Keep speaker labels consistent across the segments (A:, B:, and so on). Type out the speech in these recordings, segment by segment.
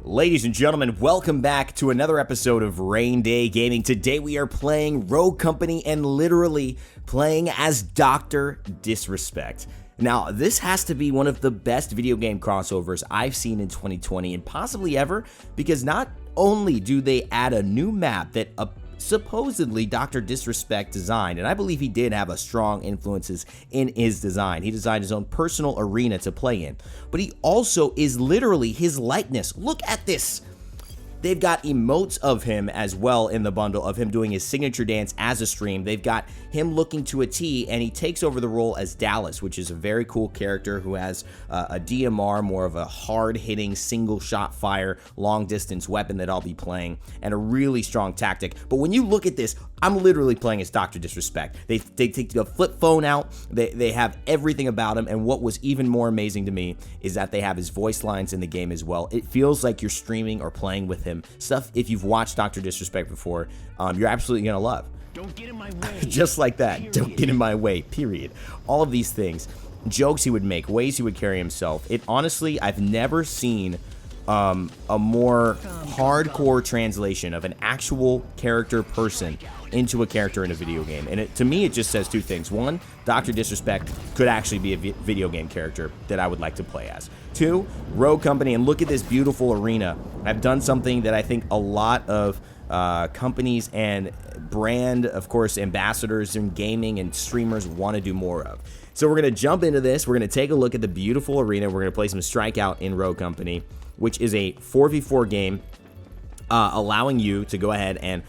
A: Ladies and gentlemen, welcome back to another episode of Raynday Gaming. Today we are playing Rogue Company and literally playing as DR.DISRESPECT. Now, this has to be one of the best video game crossovers I've seen in 2020 and possibly ever, because not only do they add a new map that supposedly DR.DISRESPECT designed, and I believe he did have a strong influences in his design. He designed his own personal arena to play in, but he also is literally his likeness. Look at this. They've got emotes of him as well in the bundle of him doing his signature dance as a stream. They've got him looking to a T, and he takes over the role as Dallas, which is a very cool character who has a DMR, more of a hard-hitting, single-shot fire, long-distance weapon that I'll be playing, and a really strong tactic. But when you look at this, I'm literally playing as DR.DISRESPECT. They take the flip phone out, they have everything about him, and what was even more amazing to me is that they have his voice lines in the game as well. It feels like you're streaming or playing with him. Stuff, if you've watched DR.DISRESPECT before, you're absolutely gonna love.
B: Don't get in my way.
A: Just like that. Period. Don't get in my way, period. All of these things, jokes he would make, ways he would carry himself. It honestly, I've never seen a more hardcore translation of an actual character person into a character in a video game. And to me, it just says two things. One, DR.DISRESPECT could actually be a video game character that I would like to play as. Two, Rogue Company, and look at this beautiful arena. I've done something that I think a lot of companies and brand, of course, ambassadors in gaming and streamers want to do more of. So we're going to jump into this. We're going to take a look at the beautiful arena. We're going to play some Strikeout in Rogue Company, which is a 4v4 game allowing you to go ahead and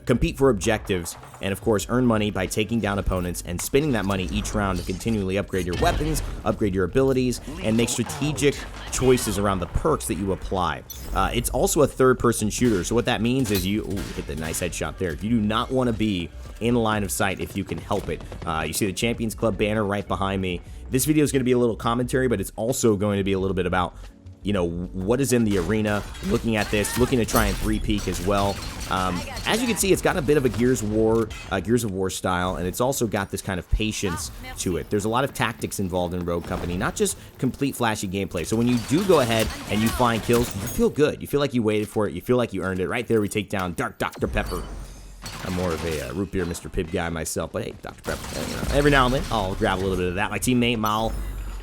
A: compete for objectives and, of course, earn money by taking down opponents and spending that money each round to continually upgrade your weapons, upgrade your abilities, and make strategic choices around the perks that you apply. It's also a third-person shooter, so what that means is you hit the nice headshot there. You do not want to be in line of sight if you can help it. You see the Champions Club banner right behind me. This video is going to be a little commentary, but it's also going to be a little bit about, you know, what is in the arena, looking at this, looking to try and three-peek as well. As you can see, it's got a bit of a Gears of War style, and it's also got this kind of patience to it. There's a lot of tactics involved in Rogue Company, not just complete flashy gameplay. So when you do go ahead and you find kills, you feel good. You feel like you waited for it. You feel like you earned it. Right there, we take down Dark Dr. Pepper. I'm more of a root beer Mr. Pibb guy myself, but hey, Dr. Pepper, you know, every now and then I'll grab a little bit of that. My teammate, Mal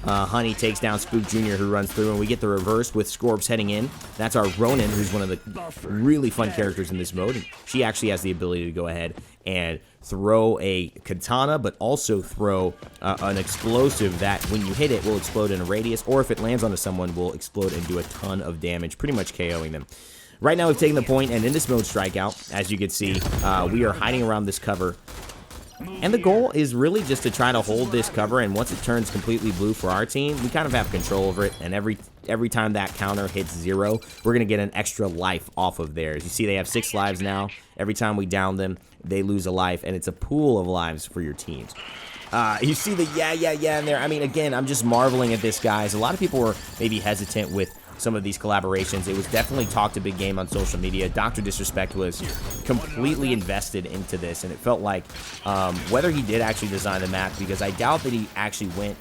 A: Honey, takes down Spook Jr., who runs through, and we get the reverse with Scorbs heading in. That's our Ronin, who's one of the really fun characters in this mode. And she actually has the ability to go ahead and throw a katana, but also throw an explosive that, when you hit it, will explode in a radius, or if it lands onto someone, will explode and do a ton of damage, pretty much KOing them. Right now, we've taken the point, and in this mode, Strikeout, as you can see, we are hiding around this cover. And the goal is really just to try to hold this cover, and once it turns completely blue for our team, we kind of have control over it, and every time that counter hits 0, we're going to get an extra life off of theirs. You see they have 6 lives now. Every time we down them, they lose a life, and it's a pool of lives for your teams. You see the yeah in there. I mean, again, I'm just marveling at this, guys. A lot of people were maybe hesitant with some of these collaborations. It was definitely talked a big game on social media. DR.DISRESPECT was completely invested into this, and it felt like whether he did actually design the map, because I doubt that he actually went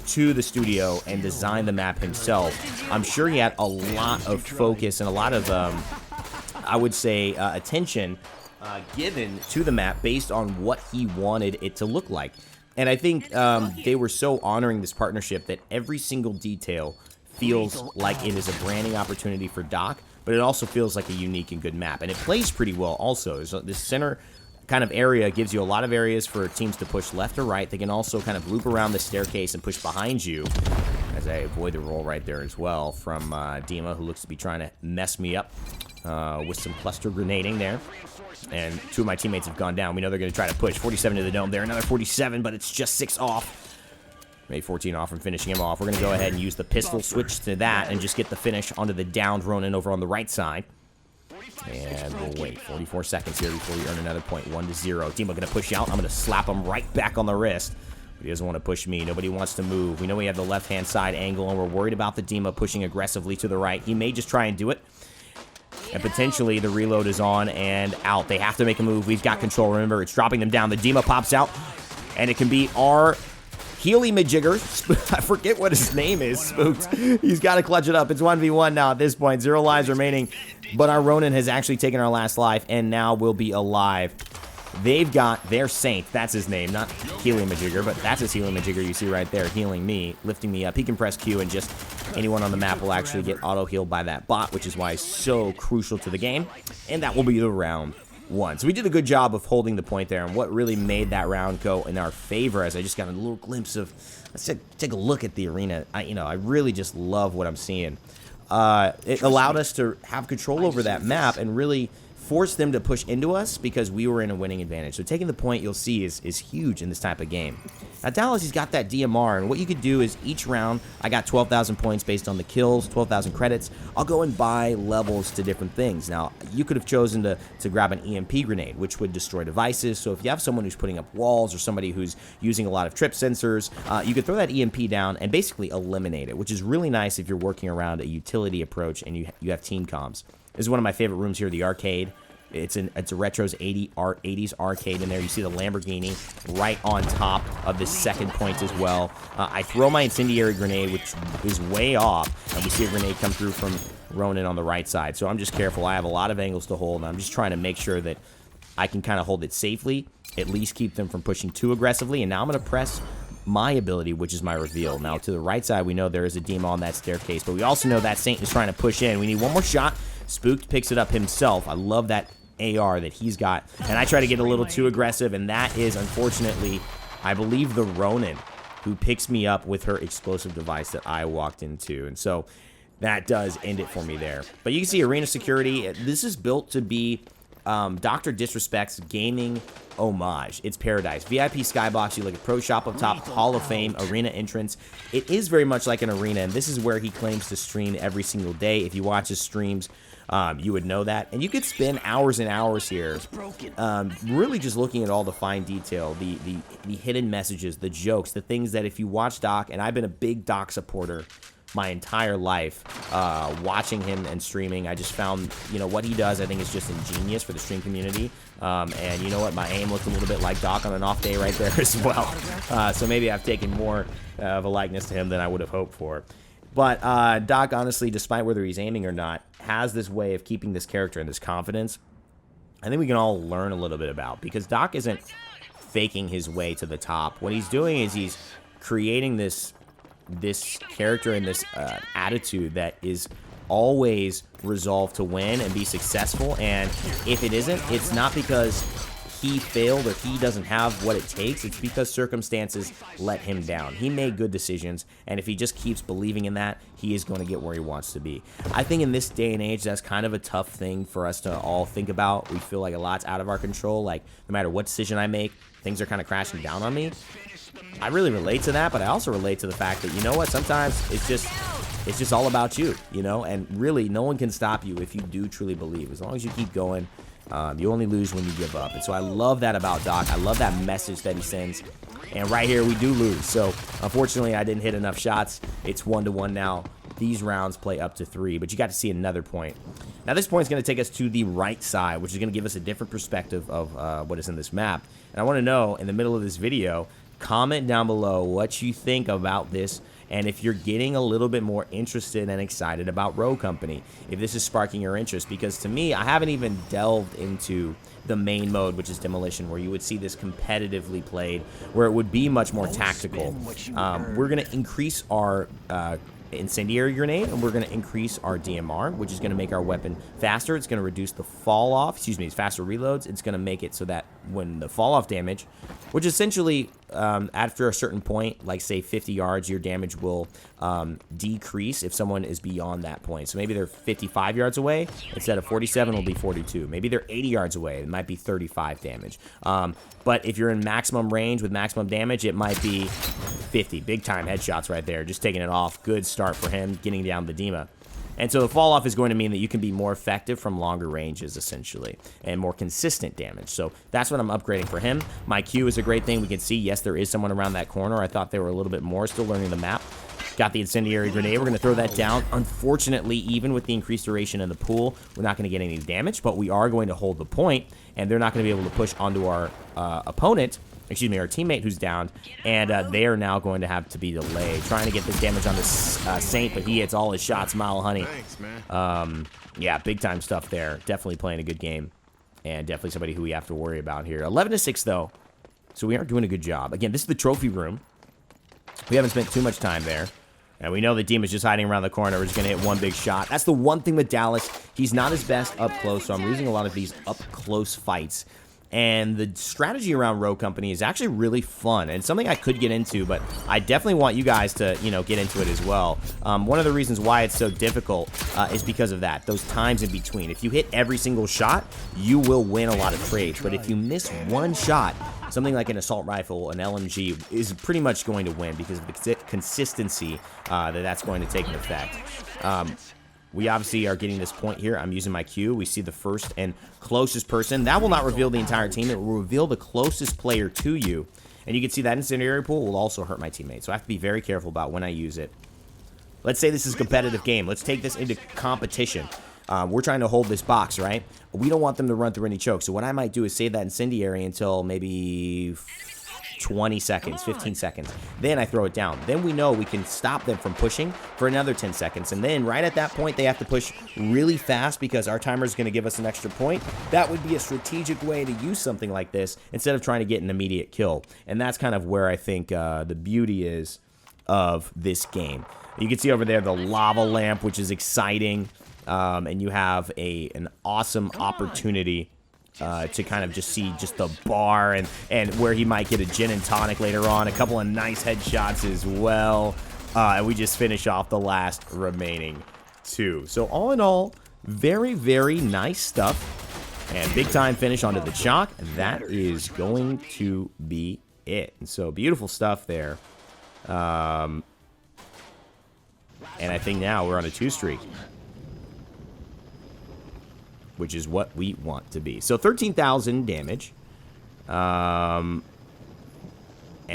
A: to the studio and designed the map himself. I'm sure he had a lot of focus and a lot of, I would say, attention given to the map based on what he wanted it to look like. And I think they were so honoring this partnership that every single detail feels like it is a branding opportunity for Doc, but it also feels like a unique and good map. And it plays pretty well also. So this center kind of area gives you a lot of areas for teams to push left or right. They can also kind of loop around the staircase and push behind you, as I avoid the roll right there as well from Dima, who looks to be trying to mess me up with some cluster grenading there. And 2 of my teammates have gone down. We know they're going to try to push. 47 to the dome there. Another 47, but it's just 6 off. Made 14 off from finishing him off. We're going to go ahead and use the pistol, switch to that, and just get the finish onto the downed Ronin over on the right side. And we'll wait 44 seconds here before we earn another point. 1-0. Dima going to push out. I'm going to slap him right back on the wrist. But he doesn't want to push me. Nobody wants to move. We know we have the left-hand side angle, and we're worried about the Dima pushing aggressively to the right. He may just try and do it. And potentially the reload is on and out. They have to make a move. We've got control. Remember, it's dropping them down. The Dima pops out, and it can be our Healy Majigger, I forget what his name is, Spooked. He's got to clutch it up. It's 1v1 now at this point. 0 lives remaining, but our Ronin has actually taken our last life and now will be alive. They've got their Saint, that's his name, not Healy Majigger, but that's his Healy Majigger you see right there, healing me, lifting me up. He can press Q and just anyone on the map will actually get auto-healed by that bot, which is why it's so crucial to the game. And that will be the round 1. So we did a good job of holding the point there, and what really made that round go in our favor, as I just got a little glimpse of, let's take a look at the arena. I really just love what I'm seeing. It allowed us to have control over that map and really force them to push into us because we were in a winning advantage. So taking the point, you'll see, is huge in this type of game. Now Dallas, he's got that DMR, and what you could do is each round, I got 12,000 points based on the kills, 12,000 credits. I'll go and buy levels to different things. Now, you could have chosen to grab an EMP grenade, which would destroy devices. So if you have someone who's putting up walls or somebody who's using a lot of trip sensors, you could throw that EMP down and basically eliminate it, which is really nice if you're working around a utility approach and you have team comms. This is one of my favorite rooms here, the arcade. It's a Retro's 80s arcade in there. You see the Lamborghini right on top of this second point as well. I throw my incendiary grenade, which is way off, and we see a grenade come through from Ronin on the right side. So I'm just careful. I have a lot of angles to hold, and I'm just trying to make sure that I can kind of hold it safely, at least keep them from pushing too aggressively. And now I'm going to press my ability, which is my reveal. Now to the right side, we know there is a demon on that staircase, but we also know that Saint is trying to push in. We need one more shot. Spooked picks it up himself. I love that AR that he's got, and I try to get a little too aggressive, and that is, unfortunately, I believe the Ronin who picks me up with her explosive device that I walked into, and so that does end it for me there. But you can see arena security. This is built to be DR.DISRESPECT's gaming homage. It's paradise. VIP skybox. You look at Pro Shop up top, Hall of Fame, arena entrance. It is very much like an arena, and this is where he claims to stream every single day. If you watch his streams, you would know that. And you could spend hours and hours here really just looking at all the fine detail, the hidden messages, the jokes, the things that if you watch Doc, and I've been a big Doc supporter my entire life, watching him and streaming, I just found, what he does, I think is just ingenious for the stream community. And you know what, my aim looked a little bit like Doc on an off day right there as well. So maybe I've taken more of a likeness to him than I would have hoped for. But Doc, honestly, despite whether he's aiming or not, has this way of keeping this character and this confidence. I think we can all learn a little bit about, because Doc isn't faking his way to the top. What he's doing is he's creating this character and this attitude that is always resolved to win and be successful. And if it isn't, it's not because he failed or he doesn't have what it takes. It's because circumstances let him down. He made good decisions, and if he just keeps believing in that, he is going to get where he wants to be. I think in this day and age, that's kind of a tough thing for us to all think about. We feel like a lot's out of our control. Like, no matter what decision I make, things are kind of crashing down on me. I really relate to that, but I also relate to the fact that, you know what, sometimes it's just all about you, and really no one can stop you if you do truly believe. As long as you keep going, you only lose when you give up. And so I love that about Doc. I love that message that he sends. And right here, we do lose. So unfortunately, I didn't hit enough shots. It's 1-1 now. These rounds play up to 3, but you got to see another point. Now this point is going to take us to the right side, which is going to give us a different perspective of what is in this map. And I want to know, in the middle of this video, comment down below what you think about this, and if you're getting a little bit more interested and excited about Rogue Company, if this is sparking your interest. Because to me, I haven't even delved into the main mode, which is Demolition, where you would see this competitively played, where it would be much more tactical. We're going to increase our incendiary grenade, and we're going to increase our DMR, which is going to make our weapon faster. It's going to reduce the fall off, faster reloads. It's going to make it so that when the fall off damage, which essentially after a certain point, like say 50 yards, your damage will decrease if someone is beyond that point. So maybe they're 55 yards away, instead of 47 will be 42. Maybe they're 80 yards away, it might be 35 damage. But if you're in maximum range with maximum damage, it might be 50. Big time headshots right there, just taking it off. Good start for him, getting down the Dima. And so the fall off is going to mean that you can be more effective from longer ranges, essentially, and more consistent damage. So that's what I'm upgrading for him. My Q is a great thing. We can see, yes, there is someone around that corner. I thought they were a little bit more, still learning the map. Got the incendiary grenade. We're going to throw that down. Unfortunately, even with the increased duration in the pool, we're not going to get any damage, but we are going to hold the point, and they're not going to be able to push onto our opponent excuse me, our teammate who's downed, and they are now going to have to be delayed. Trying to get this damage on this Saint, but he hits all his shots. Mile Honey.
B: Thanks, man.
A: Yeah, big time stuff there. Definitely playing a good game, and definitely somebody who we have to worry about here. 11-6 though, so we are doing a good job. Again, this is the trophy room. We haven't spent too much time there. And we know the Demon's just hiding around the corner. We're just going to hit one big shot. That's the one thing with Dallas. He's not his best up close, so I'm losing a lot of these up close fights. And the strategy around Rogue Company is actually really fun and something I could get into, but I definitely want you guys to, you know, get into it as well. One of the reasons why it's so difficult is because of that, those times in between. If you hit every single shot, you will win a lot of trades, but if you miss one shot, something like an assault rifle, an LMG, is pretty much going to win because of the consistency that's going to take an effect. We obviously are getting this point here. I'm using my Q. We see the first and closest person. That will not reveal the entire team. It will reveal the closest player to you. And you can see that incendiary pool will also hurt my teammates. So I have to be very careful about when I use it. Let's say this is a competitive game. Let's take this into competition. We're trying to hold this box, right? We don't want them to run through any chokes. So what I might do is save that incendiary until maybe 20 seconds, 15 seconds. Then I throw it down. Then we know we can stop them from pushing for another 10 seconds. And then right at that point, they have to push really fast because our timer is going to give us an extra point. That would be a strategic way to use something like this instead of trying to get an immediate kill. And that's kind of where I think the beauty is of this game. You can see over there the lava lamp, which is exciting. And you have an awesome opportunity to kind of just see just the bar and where he might get a gin and tonic later on. A couple of nice headshots as well. And we just finish off the last remaining two. So all in all, very, very nice stuff. And big time finish onto the chalk. That is going to be it. And so beautiful stuff there. And I think now we're on a 2 streak, which is what we want to be. So 13,000 damage. And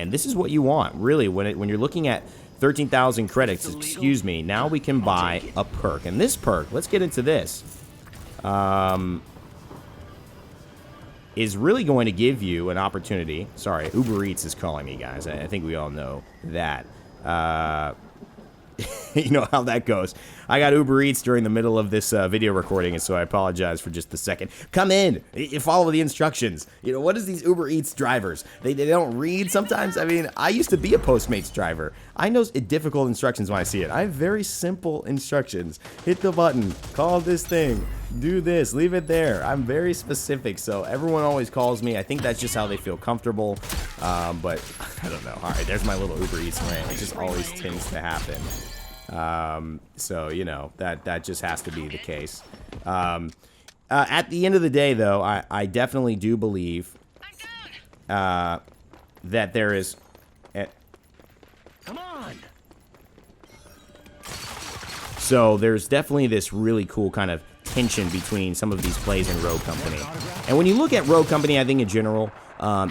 A: this is what you want, really, when you're looking at 13,000 credits, excuse me. Now we can buy a perk. And this perk, let's get into this, is really going to give you an opportunity. Sorry, Uber Eats is calling me, guys. I think we all know that. You know how that goes. I got Uber Eats during the middle of this video recording, and so I apologize for just a second. Come in. You follow the instructions. You know, what is these Uber Eats drivers? They don't read sometimes. I mean, I used to be a Postmates driver. I know difficult instructions when I see it. I have very simple instructions. Hit the button. Call this thing. Do this. Leave it there. I'm very specific, so everyone always calls me. I think that's just how they feel comfortable, but I don't know. All right, there's my little Uber Eats rant. It just always tends to happen. So, you know, that just has to be the case. At the end of the day, though, I definitely do believe that there is...
C: Come on.
A: So there's definitely this really cool kind of tension between some of these plays in Rogue Company. And when you look at Rogue Company, I think in general,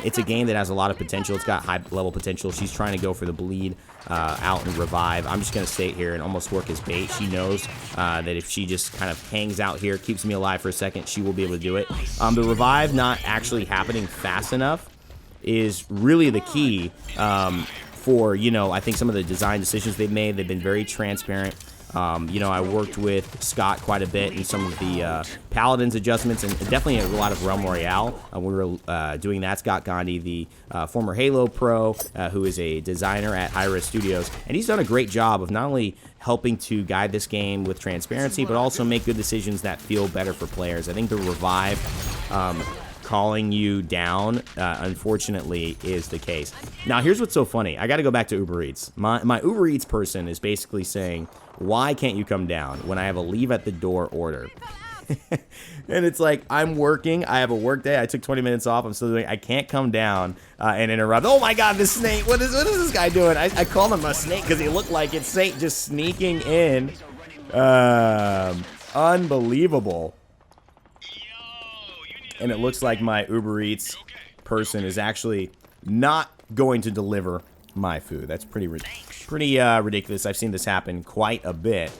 A: it's a game that has a lot of potential. It's got high level potential. She's trying to go for the bleed out and revive. I'm just going to stay here and almost work as bait. She knows that if she just kind of hangs out here, keeps me alive for a second, she will be able to do it. The revive not actually happening fast enough is really the key for, you know, I think some of the design decisions they've made. They've been very transparent. You know, I worked with Scott quite a bit in some of the Paladins adjustments and definitely a lot of Realm Royale. We were doing that. Scott Gandhi, the former Halo pro, who is a designer at Hi-Res Studios, and he's done a great job of not only helping to guide this game with transparency, but also make good decisions that feel better for players. I think the revive calling you down, unfortunately, is the case. Now, here's what's so funny. I got to go back to Uber Eats. My Uber Eats person is basically saying, why can't you come down when I have a leave at the door order? And it's like, I'm working. I have a work day. I took 20 minutes off. I'm still doing. I can't come down and interrupt. Oh my God, this snake! What is this guy doing? I called him a snake because he looked like it's Saint just sneaking in. Unbelievable. And it looks like my Uber Eats person is actually not going to deliver my food. That's pretty ridiculous. I've seen this happen quite a bit.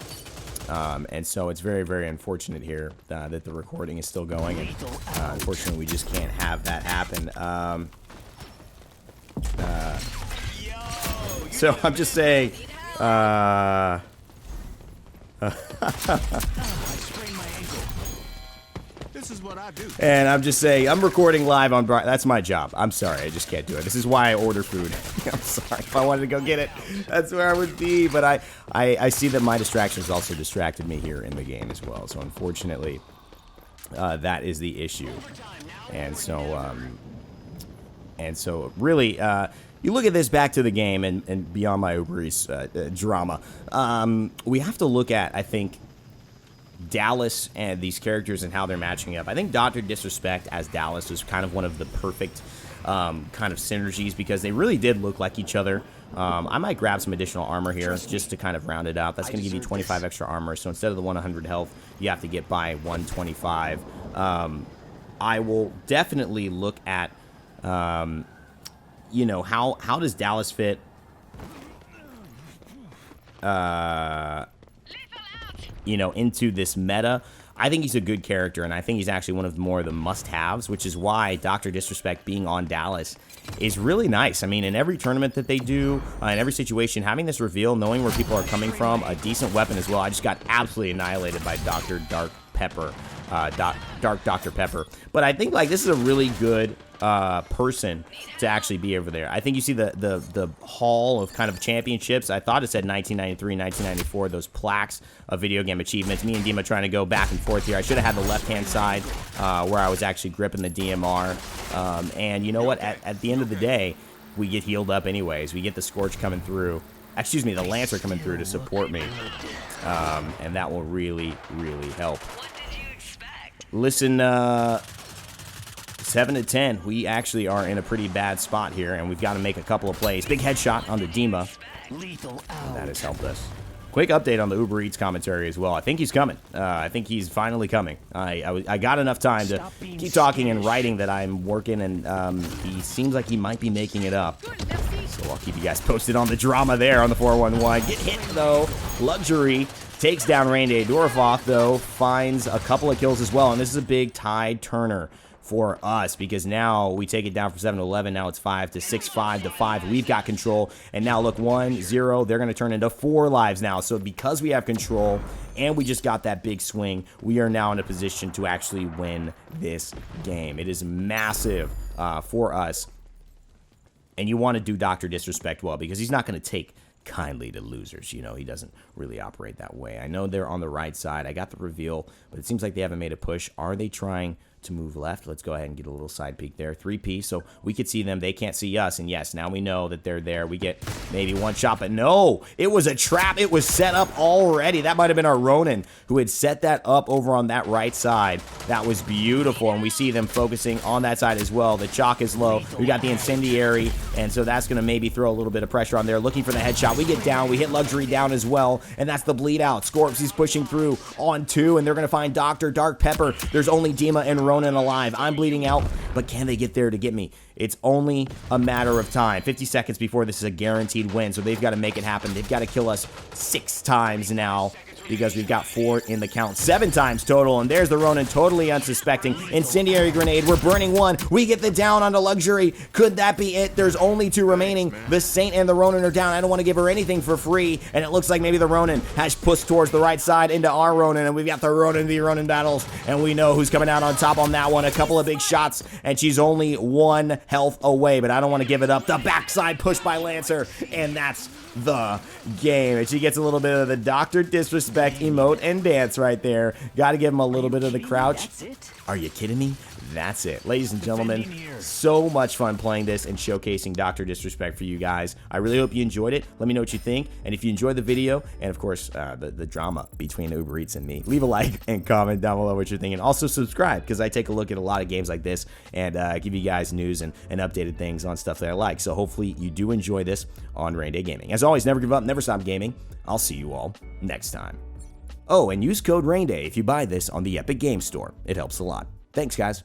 A: And so it's very, very unfortunate here that the recording is still going. And unfortunately, we just can't have that happen. So I'm just saying,
B: This is what I do.
A: and I'm just saying, I'm recording live on that's my job. I'm sorry, I just can't do it. This is why I order food. I'm sorry. If I wanted to go get it, that's where I would be. But I see that my distractions also distracted me here in the game as well. So unfortunately, that is the issue. And so really, you look at this back to the game and beyond my Uber Eats drama, we have to look at, I think, Dallas and these characters and how they're matching up. I think DR.DISRESPECT as Dallas was kind of one of the perfect kind of synergies because they really did look like each other. I might grab some additional armor here just to kind of round it out. That's going to give you 25 extra armor. So instead of the 100 health, you have to get by 125. I will definitely look at, you know, how does Dallas fit? You know, into this meta. I think he's a good character, and I think he's actually one of more of the must-haves, which is why DR.DISRESPECT being on Dallas is really nice. I mean, in every tournament that they do, in every situation, having this reveal, knowing where people are coming from, a decent weapon as well. I just got absolutely annihilated by Dr. Dark Pepper. Dark Dr. Pepper. But I think, like, this is a really good person to actually be over there. I think you see the hall of kind of championships. I thought it said 1993, 1994, those plaques of video game achievements. Me and Dima trying to go back and forth here. I should have had the left-hand side where I was actually gripping the DMR. And you know what? At the end of the day, we get healed up anyways. We get the Scorch coming through. Excuse me, the Lancer coming through to support me. And that will really, really help. Listen, 7 to 10. We actually are in a pretty bad spot here, and we've got to make a couple of plays. Big headshot onto Dima. That has helped us. Quick update on the Uber Eats commentary as well. I think he's coming. I think he's finally coming. I got enough time to keep talking and writing that I'm working, and he seems like he might be making it up. So I'll keep you guys posted on the drama there on the 411. Get hit, though. Luxury takes down Raynday. Dorofoth, though, finds a couple of kills as well, and this is a big tide turner for us because now we take it down from 7 to 11. Now it's 5 to 6, 5 to 5. We've got control, and now look, 1, 0. They're going to turn into 4 lives now. So because we have control and we just got that big swing, we are now in a position to actually win this game. It is massive for us, and you want to do DR.DISRESPECT well because he's not going to take kindly to losers. You know, he doesn't really operate that way. I know they're on the right side. I got the reveal, but it seems like they haven't made a push. Are they trying to move left? Let's go ahead and get a little side peek there. 3P, so we could see them. They can't see us, and yes, now we know that they're there. We get maybe one shot, but no, it was a trap. It was set up already. That might have been our Ronin who had set that up over on that right side. That was beautiful, and we see them focusing on that side as well. The chalk is low. We got the incendiary, and so that's going to maybe throw a little bit of pressure on there. Looking for the headshot. We get down. We hit Luxury down as well, and that's the bleed out. Scorps, he's pushing through on 2, and they're going to find Dr. Dark Pepper. There's only Dima and Ronin alive. I'm bleeding out, but can they get there to get me? It's only a matter of time. 50 seconds before this is a guaranteed win, so they've got to make it happen. They've got to kill us 6 times now because we've got 4 in the count. 7 times total, and there's the Ronin, totally unsuspecting. Incendiary grenade. We're burning 1. We get the down onto Luxury. Could that be it? There's only 2 remaining. The Saint and the Ronin are down. I don't want to give her anything for free, and it looks like maybe the Ronin has pushed towards the right side into our Ronin, and we've got the Ronin v. Ronin battles, and we know who's coming out on top on that one. A couple of big shots, and she's only 1 health away, but I don't want to give it up. The backside push by Lancer, and that's the game. And she gets a little bit of the DR.DISRESPECT emote and dance right there. Got to give him a little bit of the crouch. Are you kidding me? That's it. Ladies and gentlemen, so much fun playing this and showcasing DR.DISRESPECT for you guys. I really hope you enjoyed it. Let me know what you think. And if you enjoyed the video, and of course, the drama between Uber Eats and me, leave a like and comment down below what you're thinking. Also, subscribe, because I take a look at a lot of games like this and give you guys news and updated things on stuff that I like. So hopefully you do enjoy this on Raynday Gaming. As always, never give up, never stop gaming. I'll see you all next time. Oh, and use code Raynday if you buy this on the Epic Games Store. It helps a lot. Thanks, guys.